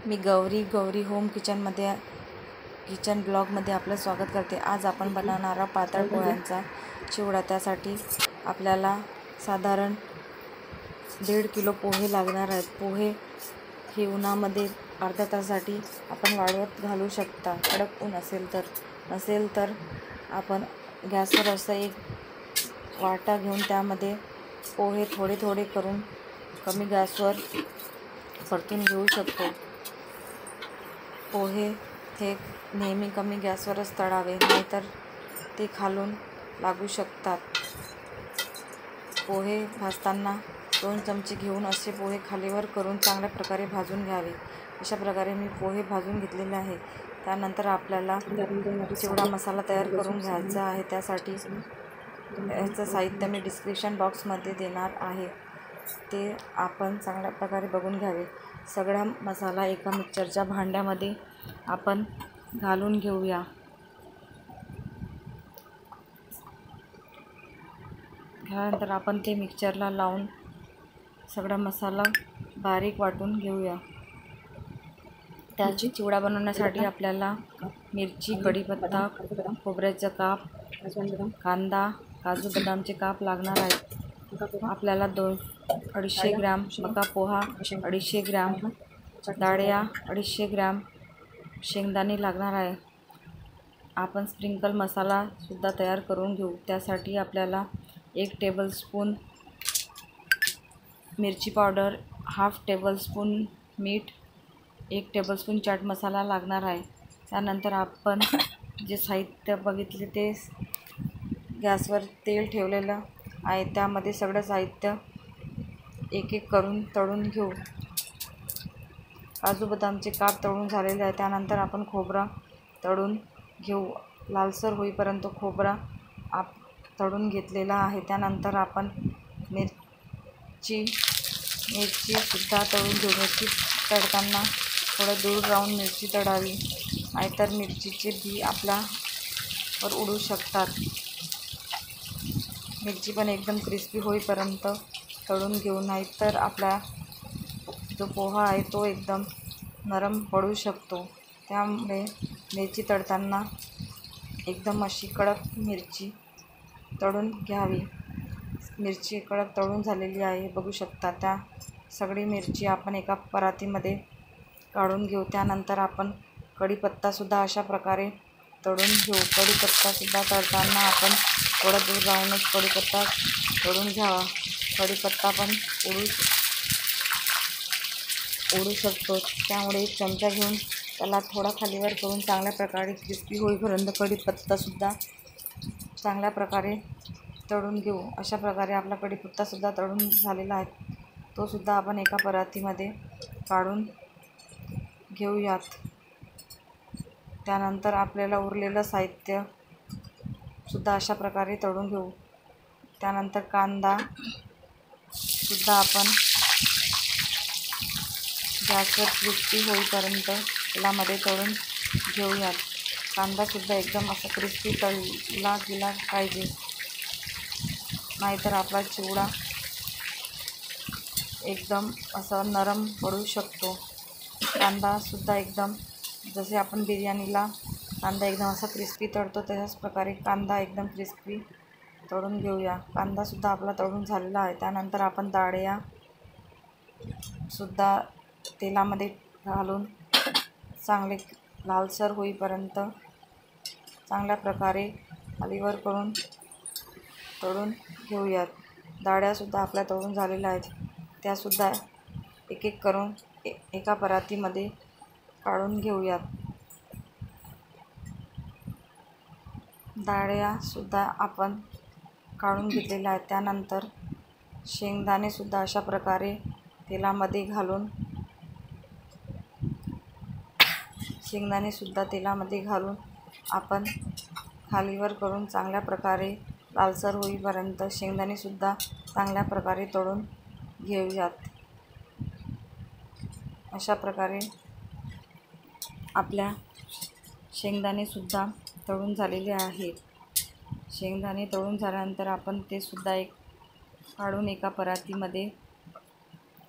मी Gauri home kitchen ब्लॉगमध्ये आपलं स्वागत करते। आज आपण बनवणारा पातळ पोह्यांचा चिवडा। त्यासाठी आपल्याला साधारण 1.5 किलो पोहे लागणार आहेत। पोहे हे उन्हामध्ये अर्ध्या तासासाठी आपण वाळवत घालू शकता, कडक ऊन नसेल तर आपण गॅसवर असं एक वाटा घेऊन त्यामध्ये पोहे थोडे थोडे करून कमी गॅसवर परतून घेऊ शकतो। पोहे हे नेहमी कमी गॅसवरच तळावे, नाहीतर ते खालून लागू शकतात। पोहे भाजताना 2 चमचे घेऊन असे पोहे खालीवर करून चांगल्या प्रकारे भाजून घ्यावे। अशा प्रकारे मी पोहे भाजून घेतलेले आहे। त्यानंतर आपल्याला चिवडा मसाला तयार करून घ्यायचा आहे। त्यासाठी याचं साहित्य मी डिस्क्रिप्शन बॉक्समध्ये देणार आहे, ते आपण चांगल्या प्रकारे बघून घ्यावे। सगळा मसाला एका मिक्सरच्या भांड्यामध्ये आपण घालून घेऊया। त्यानंतर आपण ते मिक्सरला लावून सगळा मसाला बारीक वाटून घेऊया। त्याची चिवडा बनवण्यासाठी आपल्याला मिरची, कढीपत्ता, खोबऱ्याचं काप, कांदा, काजू बदामचे काप लागणार आहेत। आपल्याला 250 ग्रॅम मका पोहा, 250 ग्रॅम डाळ्या, 250 ग्रॅम शेंगदाणे लागणार आहे। आपण स्प्रिंकल मसाला सुद्धा तयार करून घेऊ। त्यासाठी आपल्याला 1 टेबलस्पून मिरची पावडर, हाफ टेबलस्पून मीठ, 1 टेबलस्पून चाट मसाला लागणार आहे। त्यानंतर आपण जे साहित्य बघितले ते गॅसवर तेल ठेवलेलं आहे, त्यामध्ये सगळं साहित्य एक एक करून तळून घेऊ। काजू बदामचे काप तळून झालेले आहे। त्यानंतर आपण खोबरा तळून घेऊ। लालसर होईपर्यंत खोबरा तळून घेतलेला आहे। त्यानंतर आपण मिरची सुद्धा तळून घेऊ। मिरची तळताना थोडं दूर राहून मिरची तळावी, नाहीतर मिरचीचे बी आपल्यावर उडू शकतात। मिरची पण एकदम क्रिस्पी होईपर्यंत तळून घेऊ, नाहीतर आपला जो पोहा आहे तो एकदम नरम पडू शकतो। त्यामुळे मिरची तळताना एकदम अशी कडक मिरची तळून घ्यावी। मिरची कडक तळून झालेली आहे, बघू शकता। त्या सगळी मिरची आपण एका परातीमध्ये काढून घेऊ। त्यानंतर आपण कढीपत्तासुद्धा अशा प्रकारे तळून घेऊ। कढीपत्तासुद्धा तळताना आपण थोडं दूर राहूनच कढीपत्ता तळून घ्यावा। कढीपत्ता पण उडू शकतो, त्यामुळे 1 चमचा घेऊन त्याला थोडा खालीवर करून चांगल्या प्रकारे क्रिस्पी होईपर्यंत कढीपत्तासुद्धा चांगल्या प्रकारे तळून घेऊ। अशा प्रकारे आपला कढीपत्तासुद्धा तळून झालेला आहे, तो सुद्धा आपण एका परातीमध्ये काढून घेऊयात। त्यानंतर आपल्याला उरलेलं साहित्य सुद्धा अशा प्रकारे तळून घेऊ। त्यानंतर कांदा सुद्धा आपण गॅसवर क्रिस्पी होईपर्यंत तेलामध्ये तळून घेऊयात। कांदासुद्धा एकदम असा क्रिस्पी तळला गेला पाहिजे, नाहीतर आपला चिवडा एकदम असा नरम पडू शकतो। कांदासुद्धा एकदम जसे आपण बिर्याणीला कांदा एकदम असा क्रिस्पी तळतो, तशाच प्रकारे कांदा एकदम क्रिस्पी तळून घेऊया। कांदासुद्धा आपला तळून झालेला आहे। त्यानंतर आपण डाळ्या सुद्धा तेलामध्ये घालून चांगले लालसर होईपर्यंत चांगल्या प्रकारे खालीवर करून तळून घेऊयात। डाळ्यासुद्धा आपल्या तळून झालेल्या आहेत, त्यासुद्धा एक एक करून एका परातीमध्ये काढून घेऊयात। डाळ्यासुद्धा आपण काढून घेतलेल्या आहेत। त्यानंतर शेंगदाणेसुद्धा अशा प्रकारे तेलामध्ये घालून आपण खालीवर करून चांगल्या प्रकारे लालसर होईपर्यंत शेंगदाणेसुद्धा चांगल्या प्रकारे तळून घेऊयात। अशा प्रकारे आपल्या शेंगदाणेसुद्धा तळून झालेले आहेत। शेंगदाणे तळून झाल्यानंतर आपण ते सुद्धा काढून एका परातीमध्ये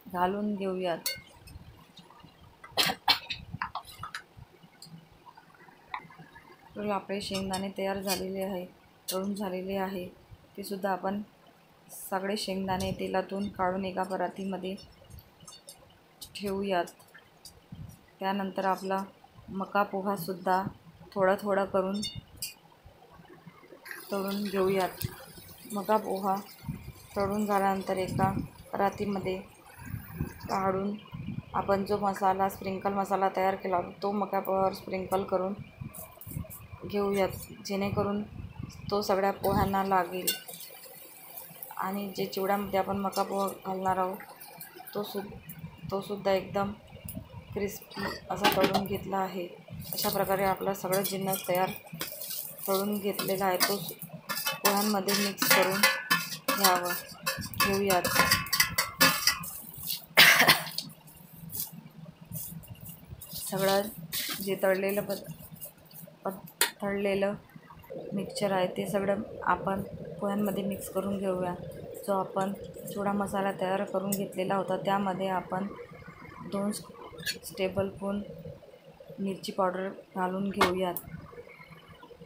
घालून घेऊयात। तर आपले शेंगदाणे तयार झालेले आहे, तळून झालेले आहे. ते सुद्धा आपण सगळे शेंगदाणे तेलातून काढून एका परातीमध्ये ठेवूयात. त्यानंतर आपला मका पोहासुद्धा थोडा थोडा करून तळून घेऊयात. मका पोहा तळून झाल्यानंतर एका परातीमध्ये काढून आपण जो मसाला स्प्रिंकल मसाला तयार केला होता तो मका पोह्यावर स्प्रिंकल करून घेऊयात, जेणेकरून तो सगळ्या पोह्यांना लागेल. आणि जे चिवड्यामध्ये आपण मका पोहा घालणार आहोत तो सुद्धा एकदम क्रिस्पी असा तळून घेतला आहे. अशा प्रकारे आपला सगळं जिन्नस तळून घेतलेला आहे तो पोह्यांमध्ये मिक्स करून घेऊयात. सगळं जे तळलेलं मिक्सचर आहे ते सगळं आपण पोह्यांमध्ये मिक्स करून घेऊया. जो आपण चिवडा मसाला तयार करून घेतलेला होता त्यामध्ये आपण 2 टेबलस्पून मिरची पावडर घालून घेऊयात.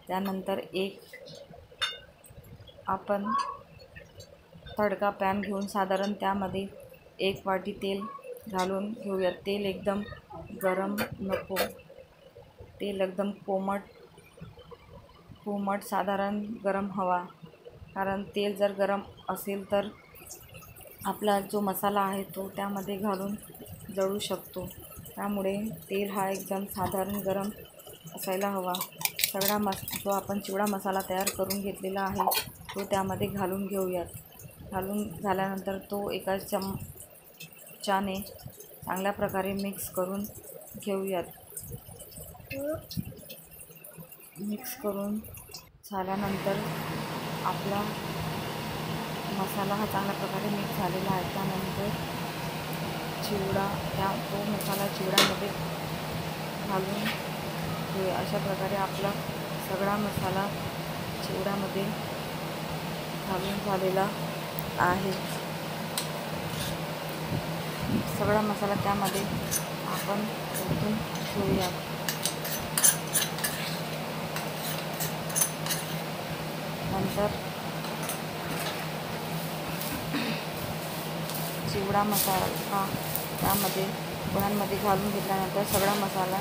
त्यानंतर आपण तडका पॅन घेऊन साधारण त्यामध्ये 1 वाटी तेल घालून घेऊयात. तेल एकदम गरम नको, तेल एकदम कोमट साधारण गरम हवा. कारण तेल जर गरम असेल तर आपला जो मसाला आहे तो त्यामध्ये घालून जळू शकतो. त्यामुळे तेल हा एकदम साधारण गरम असायला हवा. जो आपण चिवडा मसाला तयार करून घेतलेला आहे तो त्यामध्ये घालून घेऊयात. घालून झाल्यानंतर तो एका चमच्याने चांगल्या प्रकारे मिक्स करून घेऊयात. मिक्स करून झाल्यानंतर आपला मसाला हा चांगल्या प्रकारे मिक्स झालेला आहे. त्यानंतर तो मसाला चिवड्यामध्ये घालून घेऊया. अशा प्रकारे आपला सगळा मसाला चिवड्यामध्ये घालून झालेला आहे. सगळा मसाला त्यामध्ये आपण ओतून घेऊया. नंतर चिवडा मसाला त्यामध्ये पोह्यांमध्ये घालून घेतल्यानंतर सगळा मसाला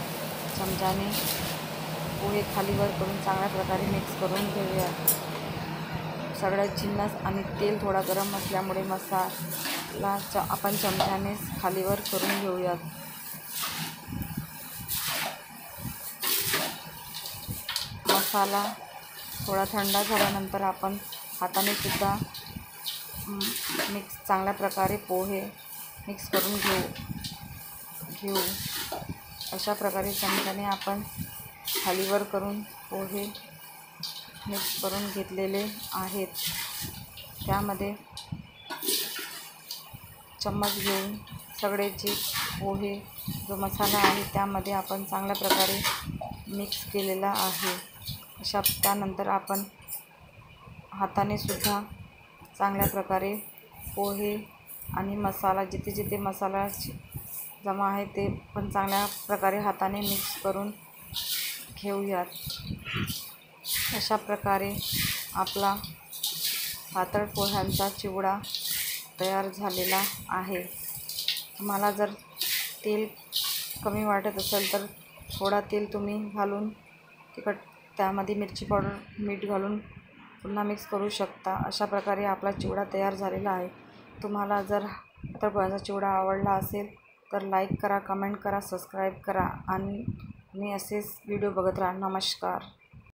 चमच्याने पोहे खालीवर करून चांगल्या प्रकारे मिक्स करून घेऊया. सगळ्या जिन्नस आणि तेल थोडा गरम असल्यामुळे मसाला आपण चमच्याने खालीवर करून घेऊयात. मसाला थोडा थंड झाल्यानंतर आपण हाताने सुद्धा चांगल्या प्रकारे पोहे मिक्स करून घेऊ. अशा प्रकारे चमच्याने आपण खालीवर करून पोहे मिक्स करून घेतलेले आहेत. त्यामध्ये चम्मच घेऊन सगळे जे पोहे जो मसाला आहे त्यामध्ये आपण चांगल्या प्रकारे मिक्स केलेला आहे. त्यानंतर आपण हाताने सुद्धा चांगल्या प्रकारे पोहे आणि मसाला जिथे जिथे मसाला जमा आहे ते पण चांगल्या प्रकारे हाताने मिक्स करून घेऊयात. अशा प्रकारे आपला पातळ पोह्यांचा चिवडा तयार झालेला आहे. तुम्हाला जर तेल कमी वाटत असेल तर थोडा तेल तुम्ही घालून त्यामध्ये मिरची पावडर मीठ घालून पुन्हा मिक्स करू शकता. अशा प्रकारे आपला चिवडा तयार झालेला आहे. तुम्हाला जर पातळ पोह्यांचा चिवडा आवडला असेल तर लाईक करा, कमेंट करा, सबस्क्राईब करा आणि मी असेच व्हिडिओ बघत राहा. नमस्कार.